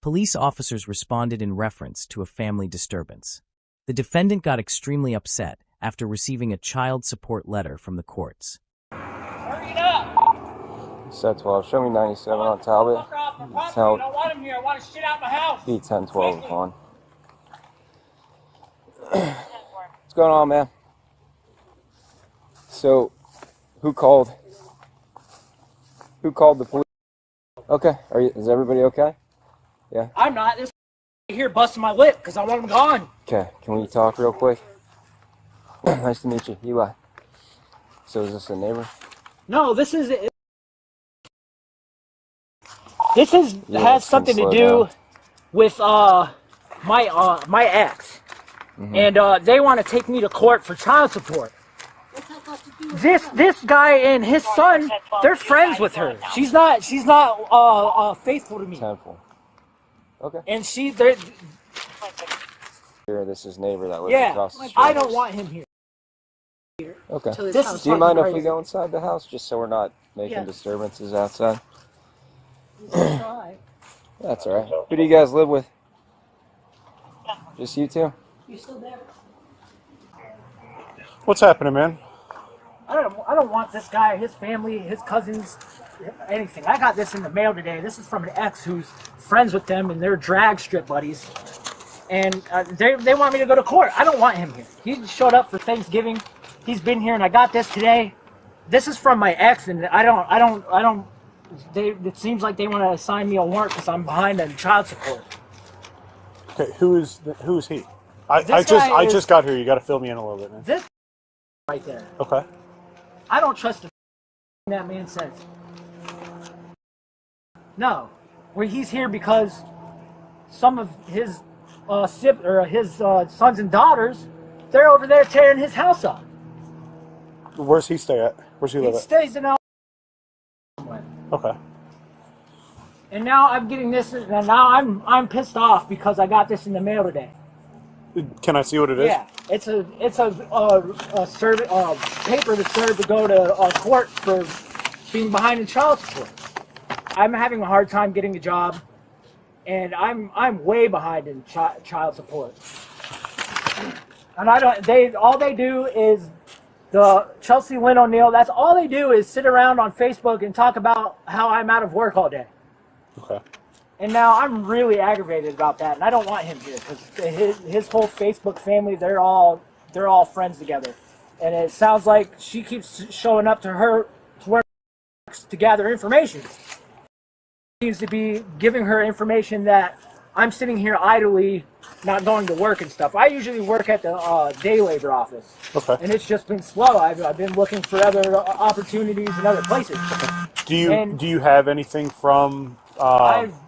Police officers responded in reference to a family disturbance. The defendant got extremely upset after receiving a child support letter from the courts. Hurry it up! Set 12. Show me 97 on Talbot. I don't want him here. I want to shit out my house. Be 10-12 on. What's going on, man? So, who called? Who called the police? Okay. Is everybody okay? Yeah. I'm not. This here busting my lip because I want him gone. Okay. Can we talk real quick? Nice to meet you, Eli. So is this a neighbor? No, this is. Has something to do with my ex, and they want to take me to court for child support. This guy and his son, they're friends with her. She's not faithful to me. Temple. Okay. And This is neighbor that lives across the street. I don't want him here. Okay. Do you mind if we go inside the house just so we're not making disturbances outside? That's all right. Who do you guys live with? Just you two? You still there? What's happening, man? I don't want this guy, his family, his cousins, anything. I got this in the mail today. This is from an ex who's friends with them and they're drag strip buddies. And they want me to go to court. I don't want him here. He showed up for Thanksgiving. He's been here and I got this today. This is from my ex and it seems like they want to assign me a warrant because I'm behind on child support. Okay, who is he? I just got here. You got to fill me in a little bit, man. This right there. Okay. I don't trust the that man says. No, where he's here because some of his sons and daughters, they're over there tearing his house up. Where's he stay at? Where's he live He at? stays in El. Okay. And now I'm getting this, and now I'm pissed off because I got this in the mail today. Can I see what it is? Yeah, it's a paper that's served to go to court for being behind in child support. I'm having a hard time getting a job, and I'm way behind in child support. And all they do is the Chelsea Lynn O'Neill. That's all they do is sit around on Facebook and talk about how I'm out of work all day. Okay. And now I'm really aggravated about that, and I don't want him here because his whole Facebook family, they're all friends together, and it sounds like she keeps showing up to where to gather information. Seems to be giving her information that I'm sitting here idly, not going to work and stuff. I usually work at the day labor office, and it's just been slow. I've been looking for other opportunities in other places. Do you have anything from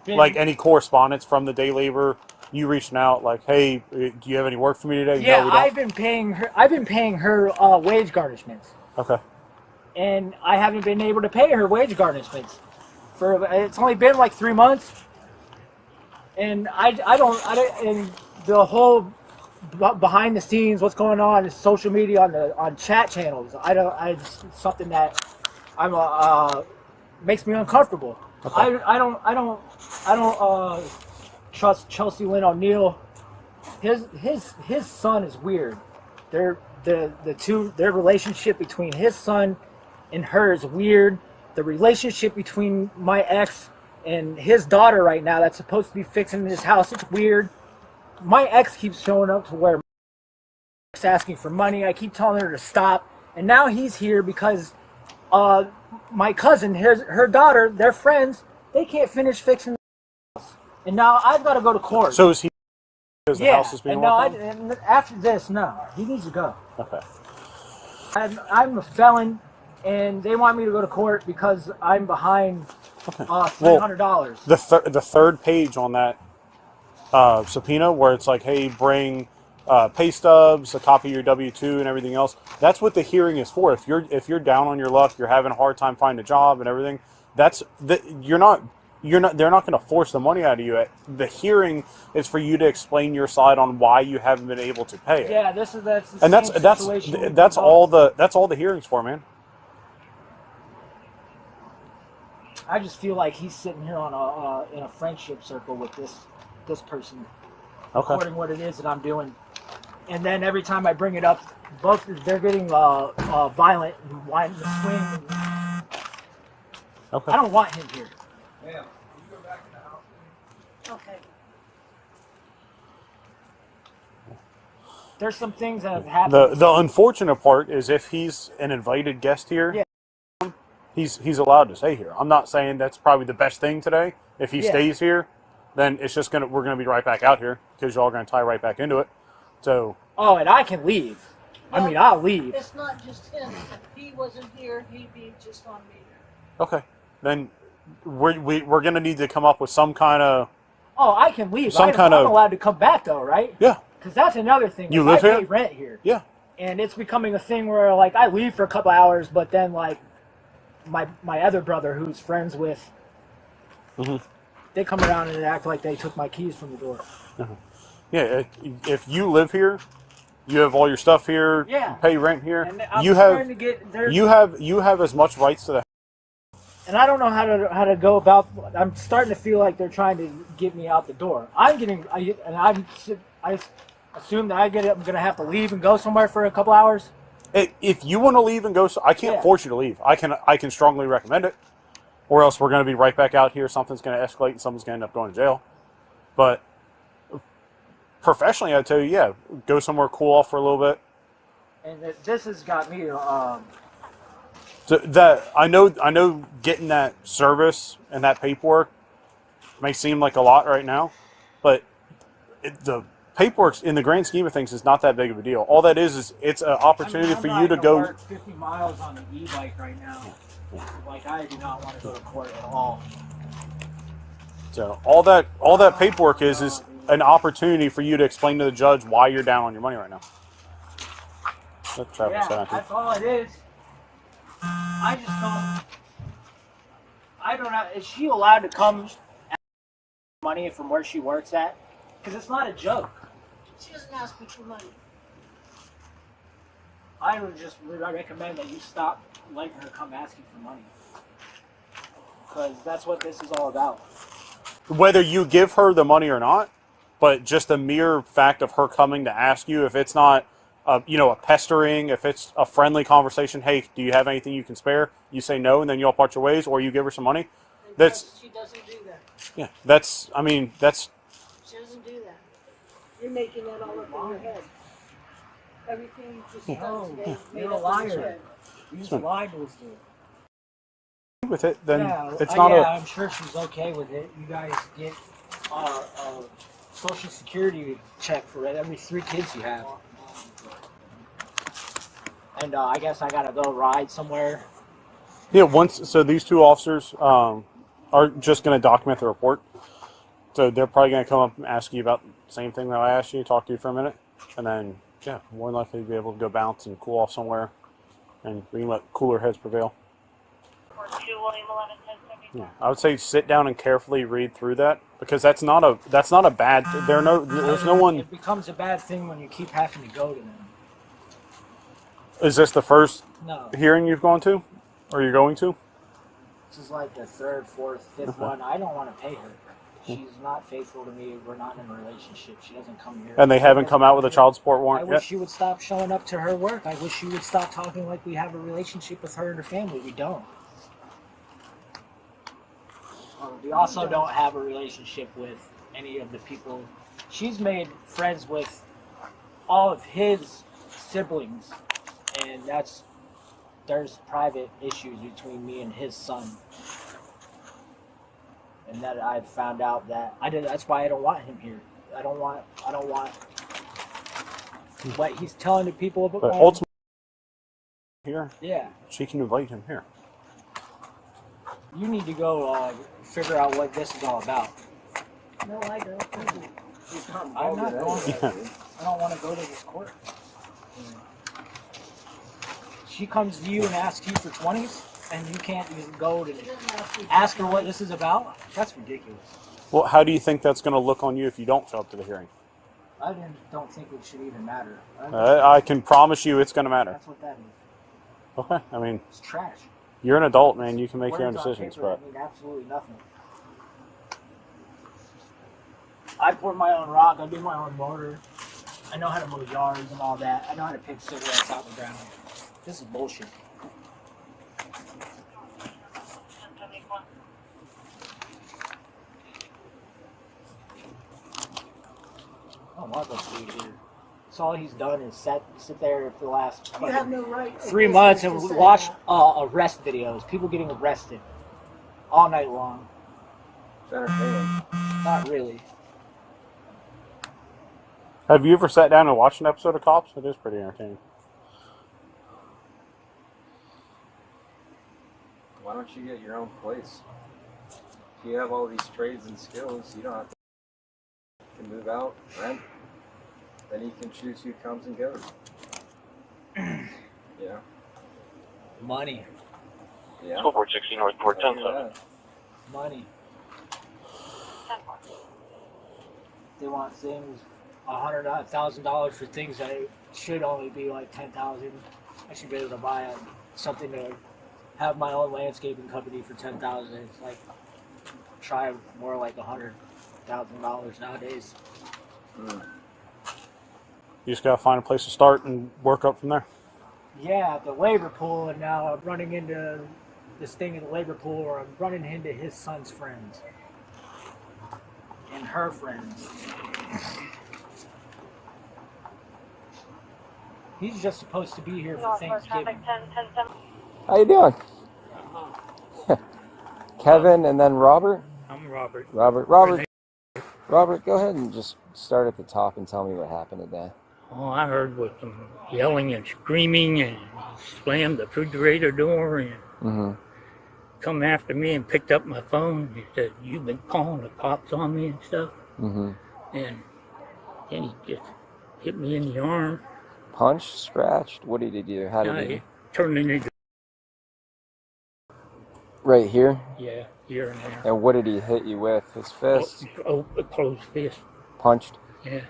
like any correspondence from the day labor? You reaching out like, hey, do you have any work for me today? Yeah, no, I've been paying her wage garnishments. Okay. And I haven't been able to pay her wage garnishments it's only been like 3 months. And I don't and the whole behind the scenes, what's going on is social media on chat channels. It's something that makes me uncomfortable. Okay. I don't trust Chelsea Lynn O'Neill. His son is weird. Their relationship between his son and her is weird. The relationship between my ex and his daughter right now that's supposed to be fixing his house, it's weird. My ex keeps showing up to where my asking for money. I keep telling her to stop, and now he's here because my cousin, her daughter, they're friends. They can't finish fixing the house, and now I've got to go to court. So is he? Because the house is being worked on? And after this, no, he needs to go. Okay. I'm a felon, and they want me to go to court because I'm behind $300. The third page on that subpoena, where it's like, hey, bring pay stubs, a copy of your W-2, and everything else. That's what the hearing is for. If you're down on your luck, you're having a hard time finding a job and everything. They're not going to force the money out of you. The hearing is for you to explain your side on why you haven't been able to pay it. Yeah, that's all the hearing's for, man. I just feel like he's sitting here on a in a friendship circle with this person, Okay. recording what it is that I'm doing, and then every time I bring it up, both they're getting violent and wanting to swing. Okay. I don't want him here. Ma'am, can you go back in the house? Okay. There's some things that have happened. The unfortunate part is if he's an invited guest here, Yeah. he's allowed to stay here. I'm not saying that's probably the best thing today. If he Yeah. stays here, then it's just we're gonna be right back out here because y'all are gonna tie right back into it. So Oh, and I can leave. I mean, I'll leave. It's not just him. If he wasn't here, he'd be just on me. okay, then we're gonna need to come up with some kind of Oh, I can leave. Some kind I'm of- allowed to come back though, right? yeah. Because that's another thing. You is live I here? pay rent here. Yeah. And it's becoming a thing where like I leave for a couple hours, but then like my other brother who's friends with, they come around and act like they took my keys from the door. Yeah, if you live here, you have all your stuff here. Yeah. You pay rent here. And I'm you starting have to get there. you have as much rights to the. And I don't know how to go about. I'm starting to feel like they're trying to get me out the door. I assume that I'm going to have to leave and go somewhere for a couple hours. If you want to leave and go, I can't Yeah. force you to leave. I can strongly recommend it, or else we're going to be right back out here. Something's going to escalate and someone's going to end up going to jail. But professionally, I'd tell you, yeah, go somewhere, cool off for a little bit. And this has got me. So that I know getting that service and that paperwork may seem like a lot right now, but the paperwork in the grand scheme of things is not that big of a deal. All that is it's an opportunity for you to go. Work 50 miles on the e-bike right now. Like I do not want to go to court at all. So all that paperwork is an opportunity for you to explain to the judge why you're down on your money right now. That's Travis Yeah, said, I think. that's all it is. I just don't. I don't know. Is she allowed to come ask money from where she works at? Because it's not a joke. She doesn't ask me for money. I would just recommend that you stop letting her come asking for money. Because that's what this is all about. Whether you give her the money or not, but just the mere fact of her coming to ask you, if it's not a pestering, if it's a friendly conversation, hey, do you have anything you can spare? You say no, and then you all part your ways, or you give her some money. She doesn't do that. Yeah, that's She doesn't do that. You're making that all up in your head. Everything you just done today is made You're a up in your liar. head. You just lied to us, dude. with it. Then Yeah, it's not I'm sure she's okay with it. You guys get a social security check for every 3 kids you have. And I guess I gotta go ride somewhere. Yeah, so these 2 officers are just going to document the report. So they're probably going to come up and ask you about the same thing that I asked you, talk to you for a minute, and then more than likely be able to go bounce and cool off somewhere, and we can let cooler heads prevail. Yeah, I would say sit down and carefully read through that, because that's not a bad. There's no one. It becomes a bad thing when you keep having to go to them. Is this the first No, hearing you've gone to, or you're going to? this is like the 3rd, 4th, 5th one. I don't want to pay her. She's not faithful to me. We're not in a relationship. She doesn't come here. And they haven't come out with a child support I warrant wish yet? she would stop showing up to her work. I wish she would stop talking like we have a relationship with her and her family. We don't. We also don't have a relationship with any of the people. She's made friends with all of his siblings, and there's private issues between me and his son. And that I've found out that that's why I don't want him here. I don't want what he's telling the people about. But ultimately, here, Yeah, she can invite him here. you need to go figure out what this is all about. No, I don't. I'm not going there. I don't want to go to this court. She comes to you and asks you for 20s, and you can't even go to ask her what this is about? That's ridiculous. Well, how do you think that's going to look on you if you don't show up to the hearing? I don't think it should even matter. I can promise you it's going to matter. That's what that is. Okay, I mean, It's trash. You're an adult, man. You can make your own Words on decisions, paper but mean absolutely nothing. I pour my own rock. I do my own mortar. I know how to mow yards and all that. I know how to pick cigarettes out the ground. This is bullshit. I don't want this dude here. So all he's done is sit there for the last You have no right. 3 months and watch arrest videos. People getting arrested all night long. It's entertaining. Not really. have you ever sat down and watched an episode of Cops? It is pretty entertaining. Why don't you get your own place? If you have all these trades and skills, you don't have to move out, rent. Then you can choose who comes and goes. Yeah. Money. Yeah. School Board 16 North Port 10 Yeah. Money. They want things $100,000 for things that should only be like 10,000. I should be able to buy something to have my own landscaping company for 10,000. It's like try more like $100,000 nowadays. You just gotta find a place to start and work up from there. Yeah, at the labor pool, and now I'm running into this thing in the labor pool, or I'm running into his son's friends and her friends. He's just supposed to be here for Thanksgiving. How you doing? Kevin and then Robert? I'm Robert. Robert, go ahead and just start at the top and tell me what happened today. Oh, I heard with some yelling and screaming, and slammed the refrigerator door and come after me and picked up my phone. He said, "You've been calling the cops on me and stuff." And then he just hit me in the arm. Punched, scratched? What did he do? How did he? It turned into Right here? yeah, here and there. And what did he hit you with? His fist? Oh, a closed fist. Punched? Yeah.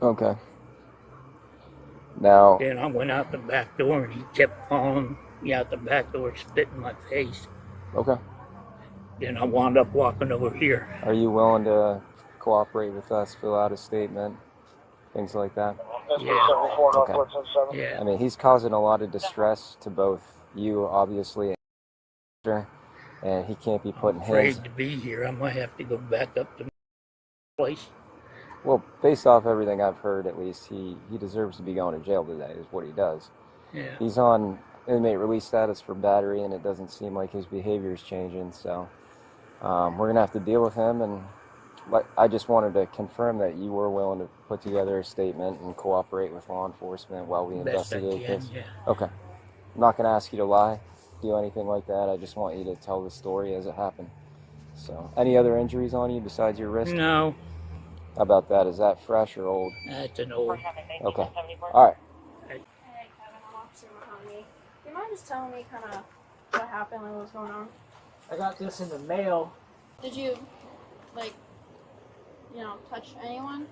Okay. Now, Then I went out the back door, and he kept following me out the back door, spitting in my face. okay. Then I wound up walking over here. Are you willing to cooperate with us, fill out a statement, things like that? Yeah. Okay. Yeah. I mean, he's causing a lot of distress to both you, obviously, and he can't be putting Afraid his... to be here. I might have to go back up to my place. Well, based off everything I've heard, at least, he deserves to be going to jail today, is what he does. Yeah. He's on inmate release status for battery, and it doesn't seem like his behavior is changing, so we're going to have to deal with him, and I just wanted to confirm that you were willing to put together a statement and cooperate with law enforcement while we Best I investigate can, this. yeah. Okay. I'm not going to ask you to lie, do anything like that. I just want you to tell the story as it happened. So, any other injuries on you besides your wrist? No, How about that? Is that fresh or old? that's an old. Okay. All right. Hey, Kevin, I'm Officer Mahoney. Do you mind just telling me kind of what happened and what was going on? I got this in the mail. Did you, like, touch anyone?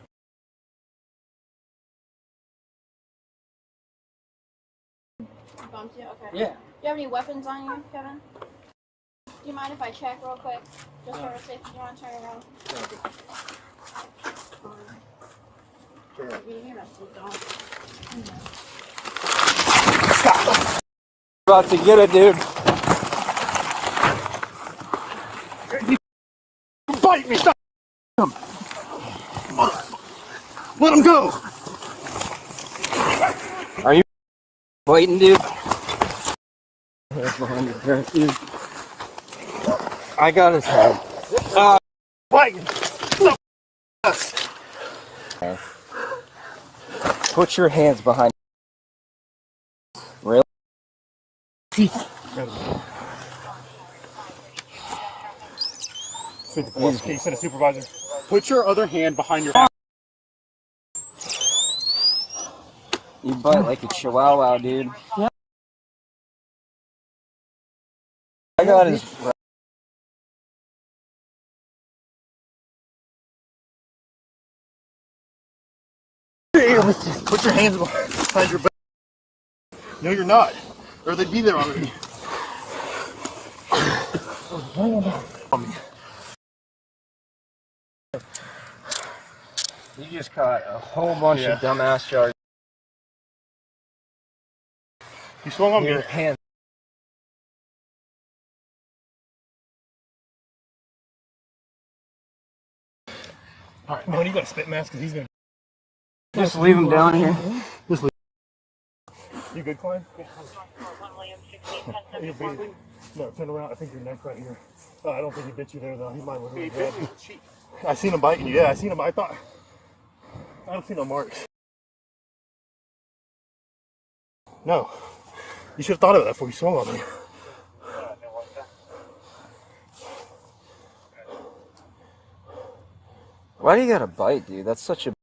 Bumped you? Okay. Yeah. Do you have any weapons on you, Kevin? Do you mind if I check real quick? Just for safety. Do you want to turn around? About to get it, dude. Bite me! Stop him! Let him go! Are you waiting, dude? Hands behind your back, dude. I got his head. Bite him! Okay. Put your hands behind. Really? Can you send a supervisor? Put your other hand behind your back. You bite like a chihuahua, dude. Yeah. I got his. Put your hands behind your back. No, you're not. Or they'd be there already. You just caught a whole bunch of dumbass charges. You swung on me. Your hand. All right, man, you got a spit mask because he's gonna. Just leave him down here. Just leave. You good, Klein? No, turn around. I think your neck right here. I don't think he bit you there though. He might have really grabbed you. I seen him biting you. Yeah, I seen him. I don't see no marks. No. You should have thought of that before you swung on me. Why do you gotta bite, dude? That's such a.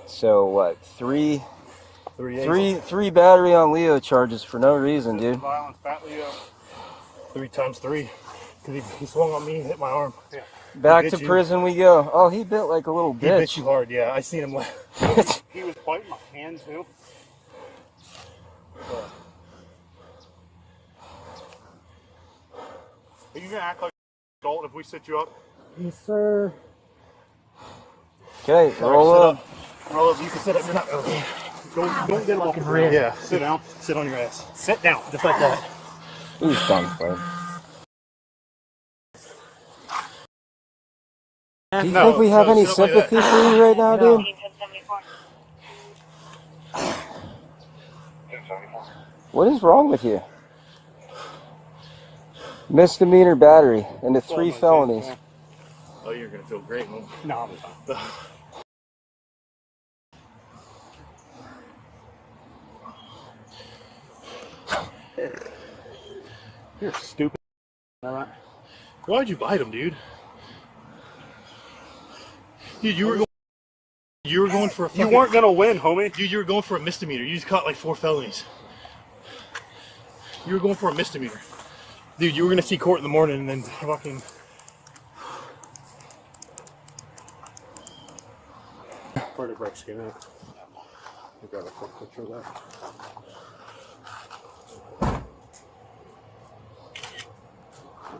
So what? Three battery on Leo charges for no reason, dude. Violence, Fat Leo. 3 times 3. Because he swung on me and hit my arm. Yeah. Back to prison we go. Oh, he bit like a little bitch. He bit you hard, yeah. I seen him. He was biting my hand too. Are you gonna act like an adult if we sit you up? Yes, sir. Okay, roll up. Roll up. You can sit up. You're not. Don't get off the ground. Yeah, sit down. Sit on your ass. Sit down, just like that. He's done playing. Do you think we have any sympathy for you right now, dude? What is wrong with you? Misdemeanor battery into 3 felonies. Oh, you're gonna feel great, man. No, I'm fine. You're stupid. Alright. Why'd you bite him, dude? Dude, you were going for a fucking... You weren't gonna win, homie. Dude, you were going for a misdemeanor. You just caught like 4 felonies. You were going for a misdemeanor. Dude, you were gonna see court in the morning and then fucking... Where the brakes came out. I got a quick picture of that.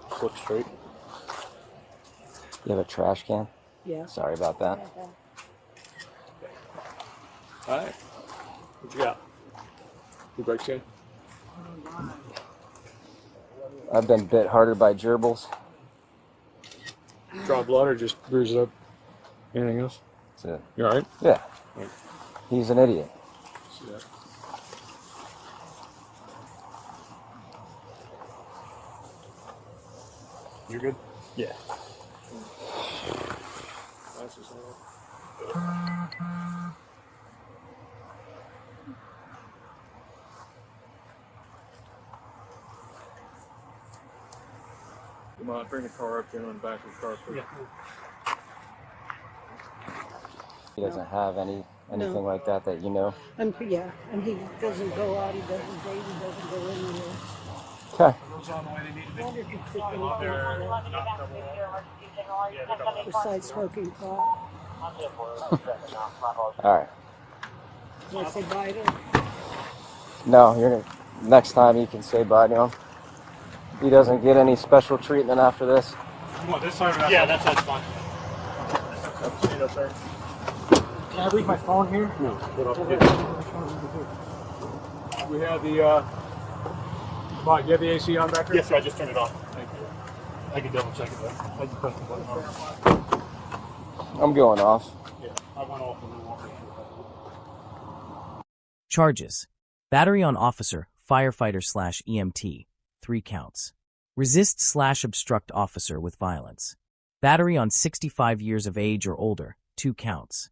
Flip straight. You have a trash can? Yeah. Sorry about that. Alright. What you got? Your brakes in? I've been bit harder by gerbils. Draw blood or just bruise it up? Anything else? That's it. You alright? Yeah. He's an idiot. See that? You good? Yeah. Come on, bring the car up here on the back of the car, please. He doesn't have anything like that you know. And yeah, and he doesn't go out, he doesn't date, he doesn't go anywhere. Okay. Wonder if he took anything besides smoking pot. All right. Did I say bye to him? No, next time you can say bye to him. He doesn't get any special treatment after this. Come on, this side or that? Yeah, that's fine. Stand up there. Can I leave my phone here? No, get up. We have the, Mike, you have the AC on back here? Yes, sir, I just turned it on. Thank you. I can double check it though. I just pressed the button on. I'm going off. Yeah, I went off and then walked. Charges: battery on officer, firefighter/EMT, 3 counts. Resist/obstruct officer with violence. Battery on 65 years of age or older, 2 counts.